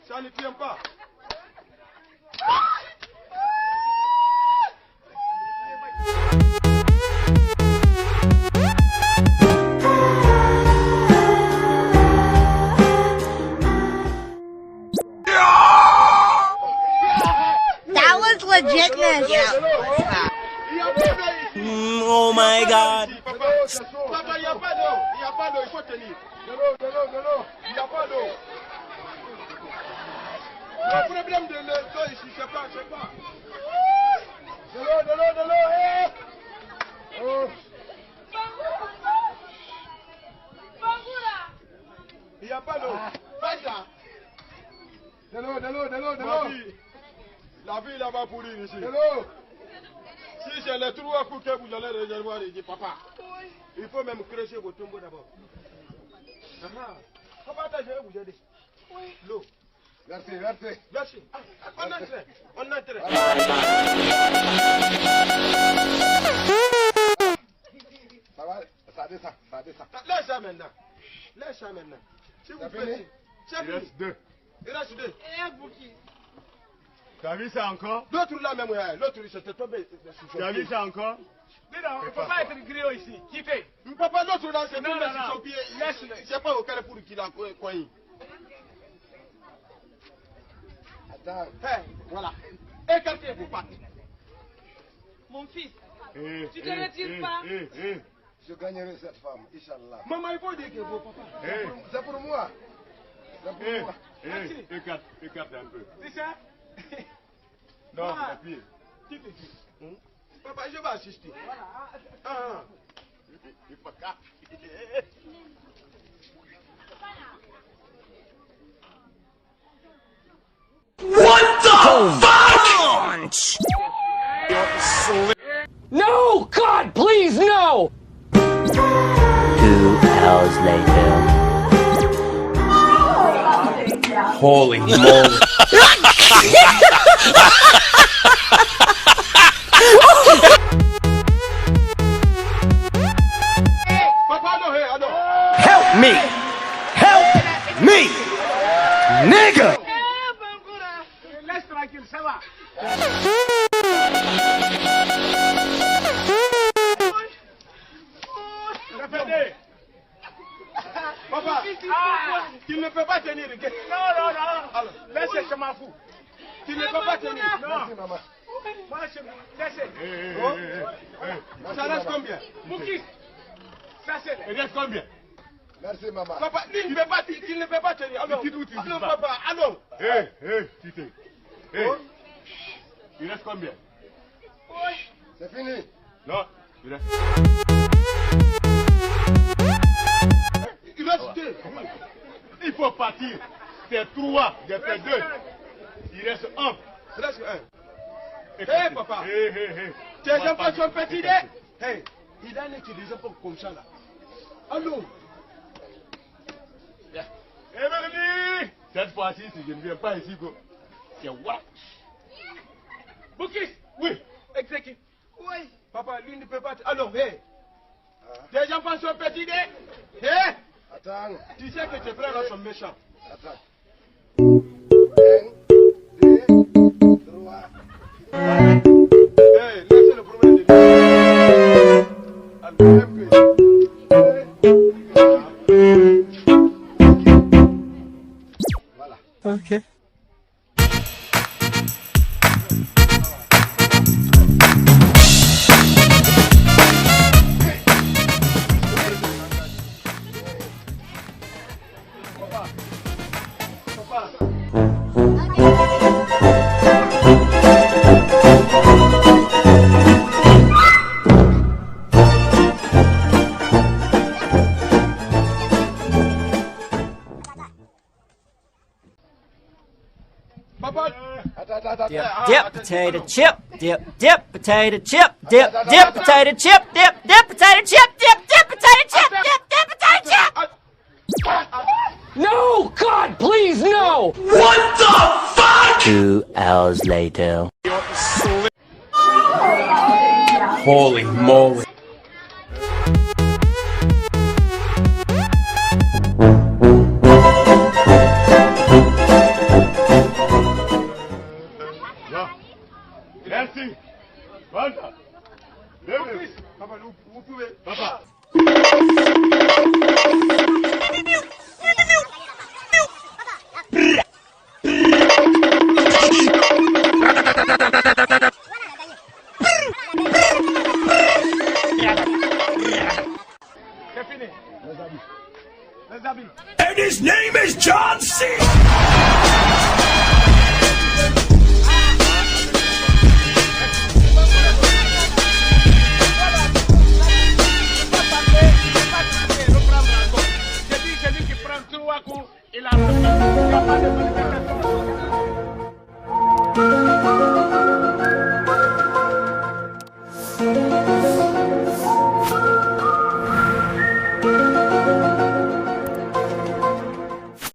Ça ne tient pas. That was legitness. Oh my God. Papa, il n'y a pas d'eau. Il n'y a pas d'eau, il faut tenir. De l'eau. Il n'y a pas d'eau. Le problème de l'eau ici, c'est pas. De l'eau. Oh. Il n'y a pas d'eau. Pas ça. De l'eau. La vie là-bas pourrir ici. De l'eau. Si j'ai les trous à coups que vous allez réservoir, il dit papa. Il faut même creuser vos tombeaux d'abord. Papa, je vais vous aider. Oui. L'eau. Merci. On entre. Ça va, ça descend. Laisse ça maintenant. Si vous faites. Il reste deux. Il reste deux. Et un bouquet. Tu as vu ça encore? L'autre là même, l'autre il s'était tombé. Tu as vu ça encore? Mais non, il ne faut pas être griot ici. Qui fait? Papa, l'autre là, c'est Non, tombé non, sur non. son pied. Laisse-le. C'est pas au carrefour qu'il a coigné. Attends. Voilà. Écartez-vous, partez. Mon fils, tu te retires pas. Je gagnerai cette femme, Inch'Allah. Maman, il faut dire que vos papa. C'est pour moi. Écarte un peu. C'est ça? Non, Ah. la pire. Qui te dit? Papa, je vais assister. Voilà. Il faut qu'à. What the fuck? No! God, please, no! 2 hours later. Holy moly. Papa, non. Help me! Help me! Nigga! Laisse tranquille, ça va. Répétez. Papa, tu ne peux pas tenir. Non. Alors, Laissez, je m'en fous. tu ne peux pas tenir. Non. Maman. Moi, je... Laissez. Ça reste combien? Moukis. Ça, c'est... Il reste combien? Merci, maman. Papa, tu ne peux pas tenir. Alors, allons, papa, allons. Tite. Oh. Il reste combien? C'est fini. Non, il reste. Il reste deux. Il faut partir. C'est 3, j'ai fait 2. Il reste 1. Il reste un. Papa. Tes enfants sont petits. Il a des enfants comme ça là. Allons. Mélanie! Cette fois-ci, si je ne viens pas ici, c'est what? Boukis. Oui. Exécute. Oui. Papa, lui ne peut pas. Alors, tes enfants sont petits. Attends. Tu sais que tes frères sont méchants. Attends. 1, 2, 3. Laissez le problème de lui. Un peu. Voilà. Okay. Papa. Attends. Dip potato chip. Dip potato chip. Dip potato chip. Dip potato chip. Dip potato chip. Dip potato chip. No! God, please, no! What the fuck? 2 hours later. Holy moly. C'est fini. Les habits. And his name is John C. J'ai dit qui prend 3 coups, il a pas de